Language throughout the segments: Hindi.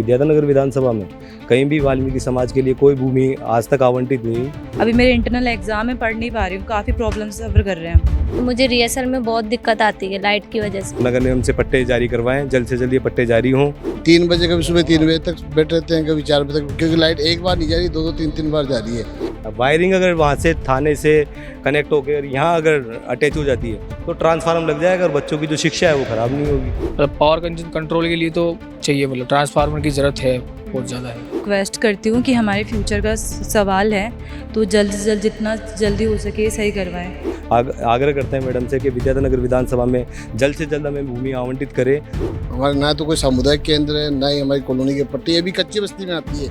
विद्याधर विधानसभा में कहीं भी वाल्मीकि समाज के लिए कोई भूमि आज तक आवंटित नहीं हुई। अभी मेरे इंटरनल एग्जाम में पढ़ नहीं पा रही हूँ, काफ़ी प्रॉब्लम सफ़र कर रहे हैं। मुझे रिहर्सल में बहुत दिक्कत आती है लाइट की वजह से। नगर निगम से पट्टे जारी करवाएं, जल्द से जल्द ये पट्टे जारी हों। 3 बजे कभी सुबह 3 बजे तक बैठे रहते हैं, कभी 4 बजे तक, क्योंकि लाइट एक बार नहीं जा रही, 2-2 3-3 बार जा रही है। अब वायरिंग अगर वहाँ से थाने से कनेक्ट होकर यहाँ अगर अटैच हो जाती है तो ट्रांसफार्मर लग जाएगा और बच्चों की जो शिक्षा है वो खराब नहीं होगी। पावर कंट्रोल के लिए तो चाहिए, मतलब ट्रांसफार्मर की ज़रूरत है, बहुत ज़्यादा है। रिक्वेस्ट करती हूँ कि हमारे फ्यूचर का सवाल है तो जल्द से जल्द जितना जल्दी हो सके सही करवाएं। आग्रह करते हैं मैडम से कि विद्याधर विधानसभा में जल्द से जल्द हमें भूमि आवंटित करें। हमारे ना तो कोई सामुदायिक केंद्र है, ना ही हमारी कॉलोनी के पट्टे, ये भी कच्ची बस्ती में आती है।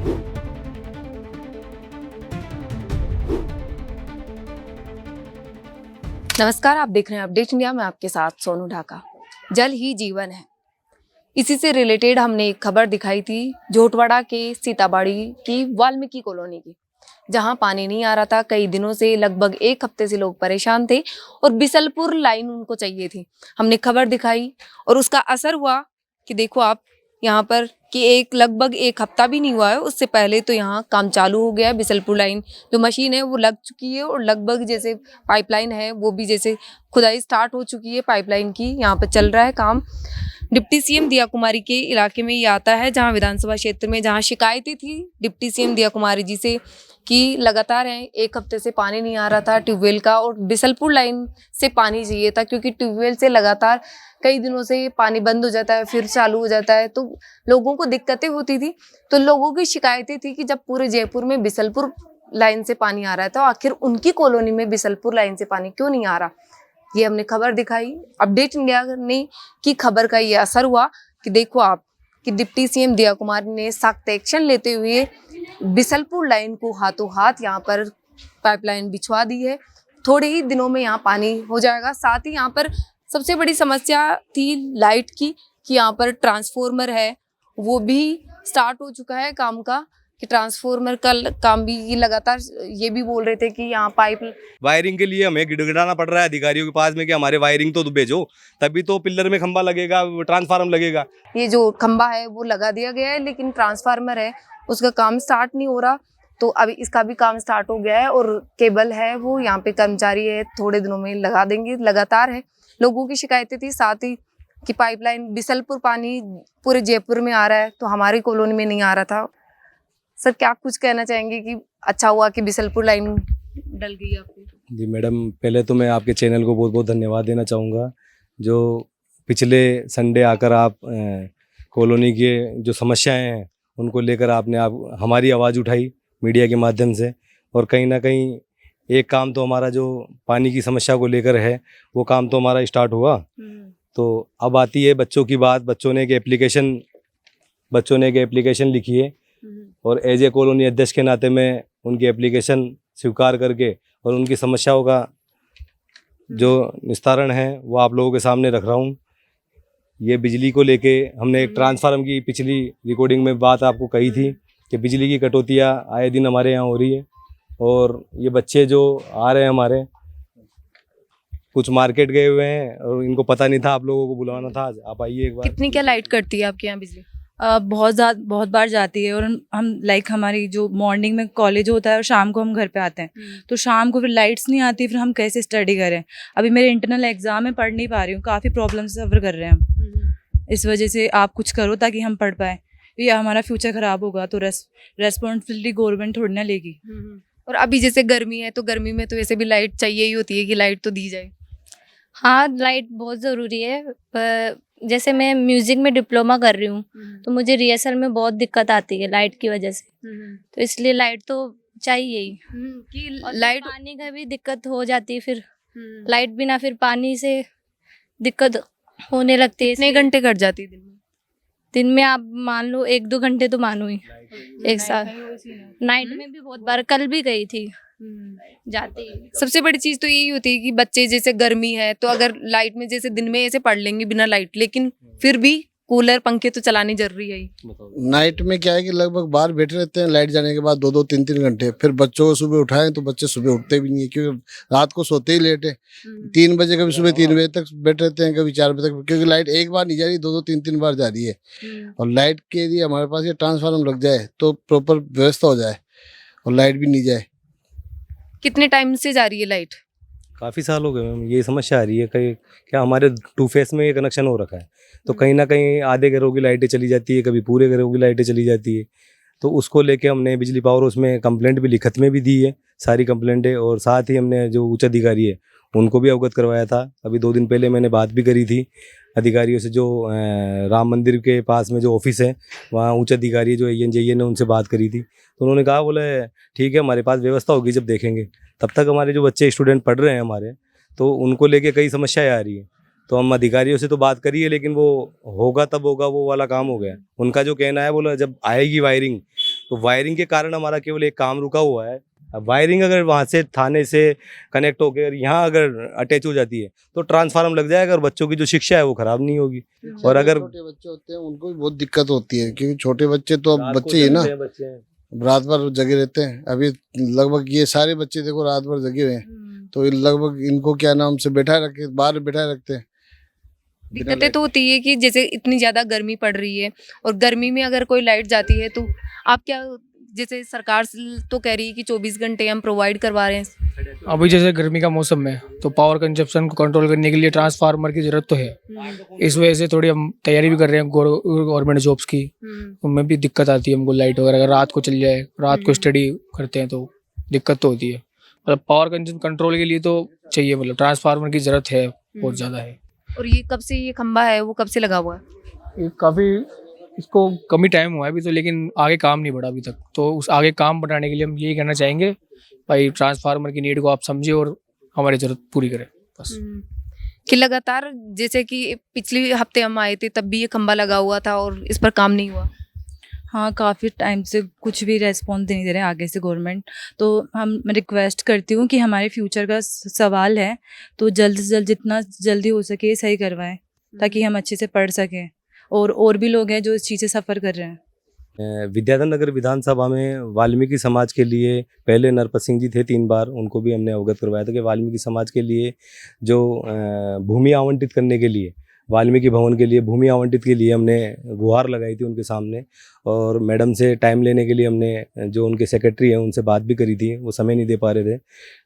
नमस्कार, आप देख रहे हैं अपडेट इंडिया में, आपके साथ सोनू ढाका। जल ही जीवन है, इसी से रिलेटेड हमने एक खबर दिखाई थी झोटवाड़ा के सीताबाड़ी की वाल्मीकि कॉलोनी की, जहां पानी नहीं आ रहा था। कई दिनों से, लगभग 1 हफ्ते से लोग परेशान थे और बिसलपुर लाइन उनको चाहिए थी। हमने खबर दिखाई और उसका असर हुआ कि देखो आप यहाँ पर कि लगभग 1 हफ्ता भी नहीं हुआ है, उससे पहले तो यहाँ काम चालू हो गया है। बिसलपुर लाइन जो मशीन है वो लग चुकी है और लगभग जैसे पाइपलाइन है वो भी जैसे खुदाई स्टार्ट हो चुकी है पाइपलाइन की, यहाँ पर चल रहा है काम। डिप्टी सीएम दिया कुमारी के इलाके में ये आता है, जहाँ विधानसभा क्षेत्र में जहाँ शिकायतें थी डिप्टी सीएम दिया कुमारी जी से कि लगातार है 1 हफ्ते से पानी नहीं आ रहा था ट्यूबवेल का, और बिसलपुर लाइन से पानी चाहिए था, क्योंकि ट्यूबवेल से लगातार कई दिनों से पानी बंद हो जाता है फिर चालू हो जाता है, तो लोगों को दिक्कतें होती थी। तो लोगों की शिकायतें थी कि जब पूरे जयपुर में बिसलपुर लाइन से पानी आ रहा है तो आखिर उनकी कॉलोनी में बिसलपुर लाइन से पानी क्यों नहीं आ रहा। ये हमने खबर दिखाई अपडेट इंडिया ने की खबर का ये असर हुआ कि देखो आप कि डिप्टी सीएम दिया कुमार ने सख्त एक्शन लेते हुए बिसलपुर लाइन को हाथों हाथ यहाँ पर पाइपलाइन बिछवा दी है। थोड़े ही दिनों में यहाँ पानी हो जाएगा। साथ ही यहाँ पर सबसे बड़ी समस्या थी लाइट की कि यहाँ पर ट्रांसफॉर्मर है वो भी स्टार्ट हो चुका है काम का, कि ट्रांसफॉर्मर का काम भी लगातार ये भी बोल रहे थे कि यहाँ पाइप वायरिंग के लिए हमें गिड़गिड़ाना पड़ रहा है अधिकारियों के पास में कि हमारे वायरिंग तो भेजो, तभी तो पिल्लर में खंबा लगेगा, ट्रांसफार्मर लगेगा। ये जो खंबा है वो लगा दिया गया है, लेकिन ट्रांसफार्मर है उसका काम स्टार्ट नहीं हो रहा। तो अभी इसका भी काम स्टार्ट हो गया है और केबल है वो यहाँ पे कर्मचारी है थोड़े दिनों में लगा देंगे। लगातार है, लोगों की शिकायतें थी साथ ही कि पाइपलाइन बिसलपुर पानी पूरे जयपुर में आ रहा है तो हमारी कॉलोनी में नहीं आ रहा था। सर क्या कुछ कहना चाहेंगे कि अच्छा हुआ कि बिसलपुर लाइन डल गई आपकी? जी मैडम, पहले तो मैं आपके चैनल को बहुत बहुत धन्यवाद देना चाहूँगा, जो पिछले संडे आकर आप कॉलोनी के जो समस्याएं हैं उनको लेकर आपने हमारी आवाज़ उठाई मीडिया के माध्यम से, और कहीं ना कहीं एक काम तो हमारा जो पानी की समस्या को लेकर है वो काम तो हमारा स्टार्ट हुआ। तो अब आती है बच्चों की बात। बच्चों ने एक एप्लीकेशन लिखी है और एज ए कॉलोनी अध्यक्ष के नाते मैं उनकी एप्लीकेशन स्वीकार करके और उनकी समस्याओं का जो निस्तारण है वो आप लोगों के सामने रख रहा हूँ। ये बिजली को लेके हमने एक ट्रांसफार्मर की पिछली रिकॉर्डिंग में बात आपको कही थी कि बिजली की कटौतियाँ आए दिन हमारे यहाँ हो रही है, और ये बच्चे जो आ रहे हैं हमारे कुछ मार्केट गए हुए हैं और इनको पता नहीं था, आप लोगों को बुलाना था आज, आप आइए एक बार। कितनी क्या लाइट करती है आपके यहाँ बिजली? बहुत बार जाती है, और हम हमारी जो मॉर्निंग में कॉलेज होता है और शाम को हम घर पे आते हैं तो शाम को फिर लाइट्स नहीं आती, फिर हम कैसे स्टडी करें। अभी मेरे इंटरनल एग्जाम में पढ़ नहीं पा रही हूँ, काफ़ी प्रॉब्लम सफ़र कर रहे हैं हम। इस वजह से आप कुछ करो ताकि हम पढ़ पाएँ, ये हमारा फ्यूचर ख़राब होगा तो रेस्पॉन्सिबिलिटी गवर्नमेंट थोड़ी ना लेगी। और अभी जैसे गर्मी है तो गर्मी में तो वैसे भी लाइट चाहिए ही होती है कि लाइट तो दी जाए। हाँ, लाइट बहुत ज़रूरी है, पर जैसे मैं म्यूज़िक में डिप्लोमा कर रही हूँ तो मुझे रिहर्सल में बहुत दिक्कत आती है लाइट की वजह से, तो इसलिए लाइट तो चाहिए ही। कि और लाइट पानी का भी दिक्कत हो जाती है, फिर लाइट बिना फिर पानी से दिक्कत होने लगती है। कितने घंटे कट जाती है दिन में आप मान लो 1-2 घंटे तो मानो ही एक साथ। नाइट में भी बहुत बार, कल भी गई थी जाती। सबसे बड़ी चीज तो यही होती है कि बच्चे जैसे गर्मी है तो अगर लाइट में जैसे दिन में ऐसे पढ़ लेंगे बिना लाइट, लेकिन फिर भी कूलर पंखे तो चलानी जरूरी है ही। नाइट में क्या है कि लगभग बाहर बैठे रहते हैं लाइट जाने के बाद 2-2 3-3 घंटे, फिर बच्चों को सुबह उठाएं तो बच्चे सुबह उठते भी नहीं है, क्योंकि रात को सोते ही लेट है। 3 बजे कभी सुबह 3 बजे तक बैठे रहते हैं, कभी 4 बजे तक, क्योंकि लाइट एक बार नहीं जा रही, 2-2 3-3 बार जा रही है। और लाइट के लिए हमारे पास ये ट्रांसफार्मर लग जाए तो प्रॉपर व्यवस्था हो जाए और लाइट भी नहीं जाए। कितने टाइम से जा रही है लाइट? काफ़ी साल हो गए मैम, ये समस्या आ रही है। कहीं क्या हमारे 2 फेस में ये कनेक्शन हो रखा है, तो कहीं ना कहीं आधे घरों की लाइटें चली जाती है, कभी पूरे घरों की लाइटें चली जाती है। तो उसको लेके हमने बिजली पावर उसमें कंप्लेंट भी लिखत में भी दी है, सारी कंप्लेंटें, और साथ ही हमने जो उच्च अधिकारी है उनको भी अवगत करवाया था। अभी 2 दिन पहले मैंने बात भी करी थी अधिकारियों से, जो राम मंदिर के पास में जो ऑफिस है वहाँ उच्च अधिकारी जो AN ने उनसे बात करी थी। तो उन्होंने कहा, बोले ठीक है हमारे पास व्यवस्था होगी जब देखेंगे। तब तक हमारे जो बच्चे स्टूडेंट पढ़ रहे हैं हमारे, तो उनको लेके कई समस्याएं आ रही है। तो हम अधिकारियों से तो बात करिए, लेकिन वो होगा तब होगा, वो वाला काम हो गया। उनका जो कहना है, बोला जब आएगी वायरिंग, तो वायरिंग के कारण हमारा केवल एक काम रुका हुआ है। अब वायरिंग अगर वहाँ से थाने से कनेक्ट होकर यहाँ अगर अटैच हो जाती है तो ट्रांसफार्मर लग जाएगा और बच्चों की जो शिक्षा है वो खराब नहीं होगी। और अगर छोटे बच्चे होते हैं उनको भी बहुत दिक्कत होती है, क्योंकि छोटे बच्चे तो अब रात को बच्चे ही ना, बच्चे हैं। रात भर जगे रहते हैं। अभी लगभग ये सारे बच्चे देखो रात भर जगे हुए हैं, तो लगभग इनको क्या नाम से बैठा रखे, बाहर बैठा रखते हैं। दिक्कतें तो होती है कि जैसे इतनी ज्यादा गर्मी पड़ रही है और गर्मी में अगर कोई लाइट जाती है तो आप क्या, जैसे सरकार तो कह रही है कि 24 घंटे हम प्रोवाइड करवा रहे हैं। अभी जैसे गर्मी का मौसम है तो पावर कंजप्शन को कंट्रोल करने के लिए ट्रांसफार्मर की ज़रूरत तो है। इस वजह से थोड़ी हम तैयारी भी कर रहे हैं गवर्नमेंट जॉब्स की, उनमें भी दिक्कत आती है हमको। लाइट वगैरह अगर रात को चल जाए, रात को स्टडी करते हैं तो दिक्कत तो होती है। मतलब पावर कंजप्शन कंट्रोल के लिए तो चाहिए, मतलब ट्रांसफार्मर की ज़रूरत है, बहुत ज़्यादा है। और ये कब से ये खंबा है वो कब से लगा हुआ है? ये काफ़ी, इसको कम ही टाइम हुआ है अभी तो, लेकिन आगे काम नहीं बढ़ा अभी तक। तो उस आगे काम बढ़ाने के लिए हम यही कहना चाहेंगे, भाई ट्रांसफार्मर की नीड को आप समझिए और हमारी ज़रूरत पूरी करें बस। कि लगातार जैसे कि पिछले हफ्ते हम आए थे तब भी ये खंबा लगा हुआ था और इस पर काम नहीं हुआ। हाँ, काफ़ी टाइम से कुछ भी रेस्पॉन्स नहीं दे रहे हैं आगे से गवर्नमेंट। तो मैं रिक्वेस्ट करती हूँ कि हमारे फ्यूचर का सवाल है, तो जल्द से जल्द जितना जल्दी हो सके सही करवाएं, ताकि हम अच्छे से पढ़ सकें। और भी लोग हैं जो इस चीज़ से सफ़र कर रहे हैं। विद्याधर नगर विधानसभा में वाल्मीकि समाज के लिए पहले नरपत सिंह जी थे 3 बार, उनको भी हमने अवगत करवाया था कि वाल्मीकि समाज के लिए जो भूमि आवंटित करने के लिए, वाल्मीकि भवन के लिए भूमि आवंटित के लिए हमने गुहार लगाई थी उनके सामने। और मैडम से टाइम लेने के लिए हमने जो उनके सेक्रेटरी हैं उनसे बात भी करी थी, वो समय नहीं दे पा रहे थे।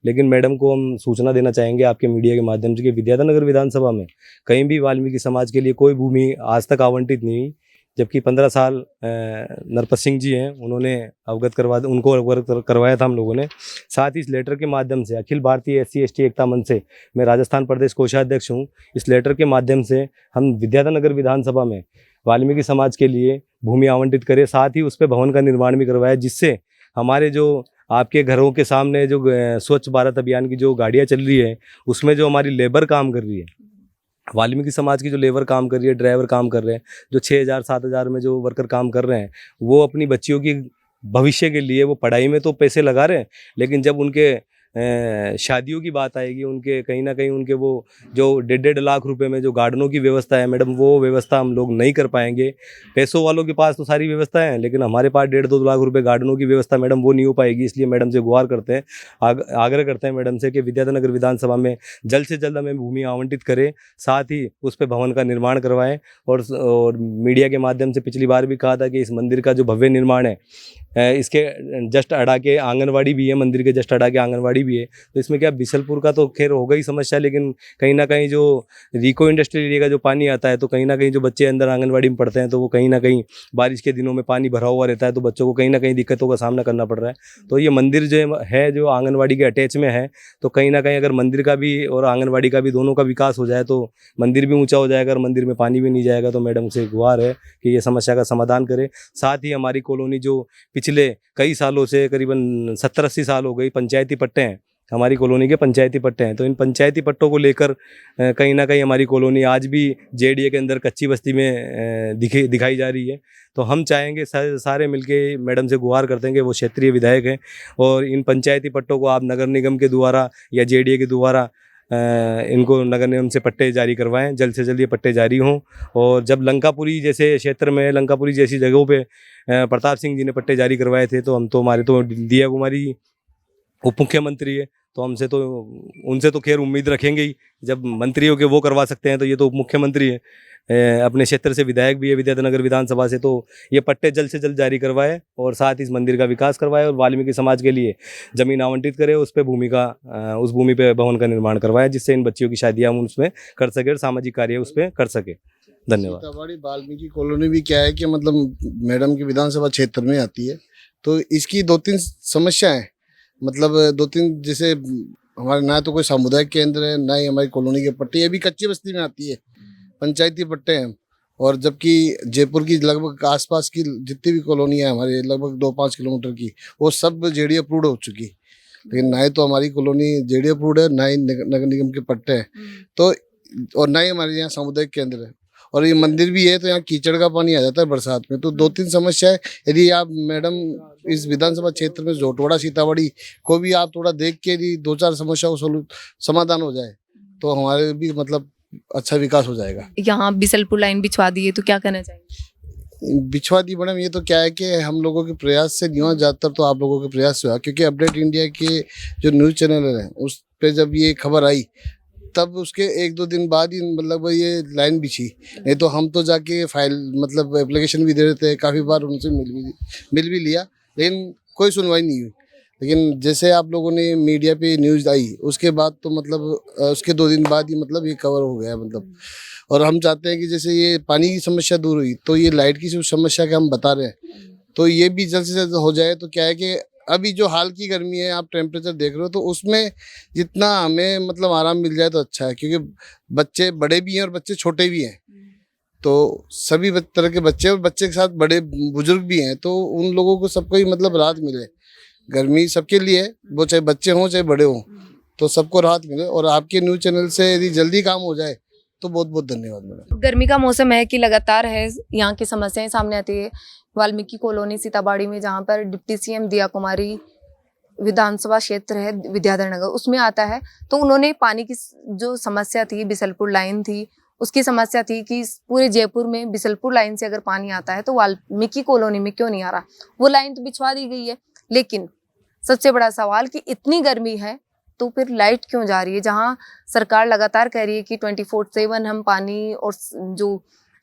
लेकिन मैडम को हम सूचना देना चाहेंगे आपके मीडिया के माध्यम से कि विद्याधर नगर विधानसभा में कहीं भी वाल्मीकि समाज के लिए कोई भूमि आज तक आवंटित नहीं हुई, जबकि 15 साल नरपत सिंह जी हैं, उन्होंने उनको अवगत करवाया था हम लोगों ने। साथ ही इस लेटर के माध्यम से अखिल भारतीय SC/ST एकता मंच से मैं राजस्थान प्रदेश कोषाध्यक्ष हूँ। इस लेटर के माध्यम से हम विद्याधर नगर विधानसभा में वाल्मीकि समाज के लिए भूमि आवंटित करें, साथ ही उस पर भवन का निर्माण भी करवाया, जिससे हमारे जो आपके घरों के सामने जो स्वच्छ भारत अभियान की जो गाड़ियाँ चल रही है उसमें जो हमारी लेबर काम कर रही है, वाल्मीकि समाज की जो लेबर काम कर रही है, ड्राइवर काम कर रहे हैं, जो 6,000-7,000 में जो वर्कर काम कर रहे हैं, वो अपनी बच्चियों की भविष्य के लिए वो पढ़ाई में तो पैसे लगा रहे हैं, लेकिन जब उनके शादियों की बात आएगी, उनके कहीं ना कहीं उनके वो जो 1.5 लाख रुपए में जो गार्डनों की व्यवस्था है मैडम, वो व्यवस्था हम लोग नहीं कर पाएंगे। पैसों वालों के पास तो सारी व्यवस्था है, लेकिन हमारे पास 1.5-2 लाख रुपए गार्डनों की व्यवस्था मैडम वो नहीं हो पाएगी। इसलिए मैडम से गुहार करते हैं, आग्रह करते हैं मैडम से कि विद्याधर नगर विधानसभा में जल्द से जल्द हमें भूमि आवंटित करें, साथ ही उस पर भवन का निर्माण करवाएं। और मीडिया के माध्यम से पिछली बार भी कहा था कि इस मंदिर का जो भव्य निर्माण है, इसके जस्ट अड़ा के आंगनवाड़ी भी है, मंदिर के जस्ट अड़ा के आंगनवाड़ी भी है। तो इसमें क्या बिशलपुर का तो खैर होगा ही समस्या, लेकिन कहीं ना कहीं जो रिको इंडस्ट्रियल एरिया का जो पानी आता है, तो कहीं ना कहीं जो बच्चे अंदर आंगनवाड़ी में पढ़ते हैं, तो वो कहीं ना कहीं बारिश के दिनों में पानी भरा हुआ रहता है, तो बच्चों को कहीं ना कहीं दिक्कतों का सामना करना पड़ रहा है। तो ये मंदिर जो आंगनवाड़ी के अटैच में है, तो कहीं ना कहीं अगर मंदिर का भी और आंगनवाड़ी का भी दोनों का विकास हो जाए तो मंदिर भी ऊँचा हो जाएगा और मंदिर में पानी भी नहीं जाएगा। तो मैडम से गुहार है कि ये समस्या का समाधान करें। साथ ही हमारी कॉलोनी जो पिछले कई सालों से करीबन 70-80 साल हो गई पंचायती पट्टे हैं, हमारी कॉलोनी के पंचायती पट्टे हैं, तो इन पंचायती पट्टों को लेकर कहीं ना कहीं हमारी कॉलोनी आज भी JDA के अंदर कच्ची बस्ती में दिखाई जा रही है। तो हम चाहेंगे सारे मिलके मैडम से गुहार करते हैं कि वो क्षेत्रीय विधायक हैं और इन पंचायती पट्टों को आप नगर निगम के द्वारा या JDA के द्वारा इनको नगर निगम से पट्टे जारी करवाएं, जल्द से जल्द ये पट्टे जारी हों। और जब लंकापुरी जैसे क्षेत्र में, लंकापुरी जैसी जगहों पे प्रताप सिंह जी ने पट्टे जारी करवाए थे, तो हम तो, हमारे तो दिया कुमारी उप मुख्यमंत्री है, तो हमसे तो, उनसे तो खैर उम्मीद रखेंगे ही। जब मंत्री हो के वो करवा सकते हैं, तो ये तो उप मुख्यमंत्री है, अपने क्षेत्र से विधायक भी है विद्याधर विधानसभा से, तो ये पट्टे जल्द से जल्द जारी करवाए और साथ ही इस मंदिर का विकास करवाए और वाल्मीकि समाज के लिए जमीन आवंटित करे, उस पे उस भूमि पे भवन का निर्माण करवाए, जिससे इन बच्चियों की शादियाँ हम उसमें कर सके और सामाजिक कार्य उस पर कर सके। धन्यवाद। सीताबाड़ी वाल्मीकि कॉलोनी भी क्या है कि मतलब मैडम की विधानसभा क्षेत्र में आती है, तो इसकी 2-3 समस्याएं, मतलब 2-3, जैसे हमारे ना तो कोई सामुदायिक केंद्र है, ना ही हमारी कॉलोनी के पट्टे, ये भी कच्ची बस्ती में आती है, पंचायती पट्टे हैं। और जबकि जयपुर की लगभग आसपास की जितनी भी कॉलोनी है हमारे, लगभग 2-5 किलोमीटर की, वो सब जेडी अप्रूव्ड हो चुकी, लेकिन ना ही तो हमारी कॉलोनी जेडी अप्रूव्ड है, ना ही नगर निगम के पट्टे हैं, तो और ना ही हमारे यहाँ सामुदायिक केंद्र है। और ये मंदिर भी है, तो यहाँ कीचड़ का पानी आ जाता है बरसात में। तो 2-3 समस्या है। यदि आप मैडम इस विधानसभा क्षेत्र में जोटवाड़ा सीताबाड़ी को भी आप थोड़ा देख के यदि 2-4 समस्या को समाधान हो जाए, तो हमारे भी मतलब अच्छा विकास हो जाएगा। यहाँ बिसलपुर लाइन बिछवा दी है, तो क्या कहना चाहेंगे? बिछवा दी मैडम, ये तो क्या है कि हम लोगों के प्रयास से नहीं हुआ, ज़्यादातर तो आप लोगों के प्रयास से हुआ, क्योंकि अपडेट इंडिया के जो न्यूज़ चैनल है उस पे जब ये खबर आई, तब उसके 1-2 दिन बाद ही मतलब ये लाइन बिछी। नहीं तो हम तो जाके फाइल मतलब एप्लीकेशन भी दे रहे थे, काफ़ी बार उनसे मिल भी लिया, लेकिन कोई सुनवाई नहीं हुई। लेकिन जैसे आप लोगों ने मीडिया पे न्यूज़ आई, उसके बाद तो मतलब उसके 2 दिन बाद ही मतलब ये कवर हो गया मतलब। और हम चाहते हैं कि जैसे ये पानी की समस्या दूर हुई, तो ये लाइट की समस्या का हम बता रहे हैं, तो ये भी जल्द से जल्द हो जाए। तो क्या है कि अभी जो हाल की गर्मी है, आप टेम्परेचर देख रहे हो, तो उसमें जितना हमें मतलब आराम मिल जाए तो अच्छा है, क्योंकि बच्चे बड़े भी हैं और बच्चे छोटे भी हैं, तो सभी तरह के बच्चे, और बच्चे के साथ बड़े बुजुर्ग भी हैं, तो उन लोगों को सबको ही मतलब राहत मिले। गर्मी सबके लिए है, वो चाहे बच्चे हों चाहे बड़े हों, तो सबको राहत मिले। और आपके न्यूज़ चैनल से यदि जल्दी काम हो जाए तो बहुत बहुत धन्यवाद मैडम। गर्मी का मौसम है कि लगातार है, यहाँ की समस्याएं सामने आती है। वाल्मीकि कॉलोनी सीताबाड़ी में, जहाँ पर डिप्टी सीएम दिया कुमारी विधानसभा क्षेत्र है विद्याधर नगर, उसमें आता है, तो उन्होंने पानी की जो समस्या थी, बिसलपुर लाइन थी, उसकी समस्या थी कि पूरे जयपुर में बिसलपुर लाइन से अगर पानी आता है तो वाल्मीकि कॉलोनी में क्यों नहीं आ रहा। वो लाइन तो बिछवा दी गई है, लेकिन सबसे बड़ा सवाल कि इतनी गर्मी है तो फिर लाइट क्यों जा रही है। जहां सरकार लगातार कह रही है कि 24/7 हम पानी और जो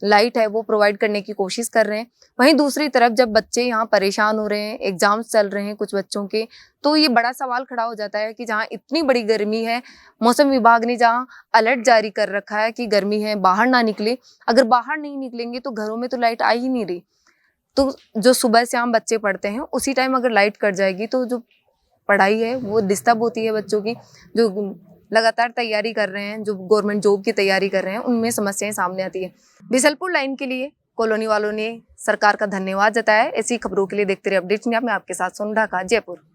लाइट है वो प्रोवाइड करने की कोशिश कर रहे हैं, वहीं दूसरी तरफ जब बच्चे यहाँ परेशान हो रहे हैं, एग्जाम्स चल रहे हैं कुछ बच्चों के, तो ये बड़ा सवाल खड़ा हो जाता है कि जहाँ इतनी बड़ी गर्मी है, मौसम विभाग ने जहाँ अलर्ट जारी कर रखा है कि गर्मी है, बाहर ना निकले। अगर बाहर नहीं निकलेंगे तो घरों में तो लाइट आ ही नहीं रही, तो जो सुबह शाम बच्चे पढ़ते हैं उसी टाइम अगर लाइट कट जाएगी तो जो पढ़ाई है वो डिस्टर्ब होती है। बच्चों की जो लगातार तैयारी कर रहे हैं, जो गवर्नमेंट जॉब की तैयारी कर रहे हैं, उनमें समस्याएं सामने आती है। बिसलपुर लाइन के लिए कॉलोनी वालों ने सरकार का धन्यवाद जताया है। ऐसी खबरों के लिए देखते रहिए अपडेट्स इंडिया में, आपके साथ सोनू ढाका, जयपुर।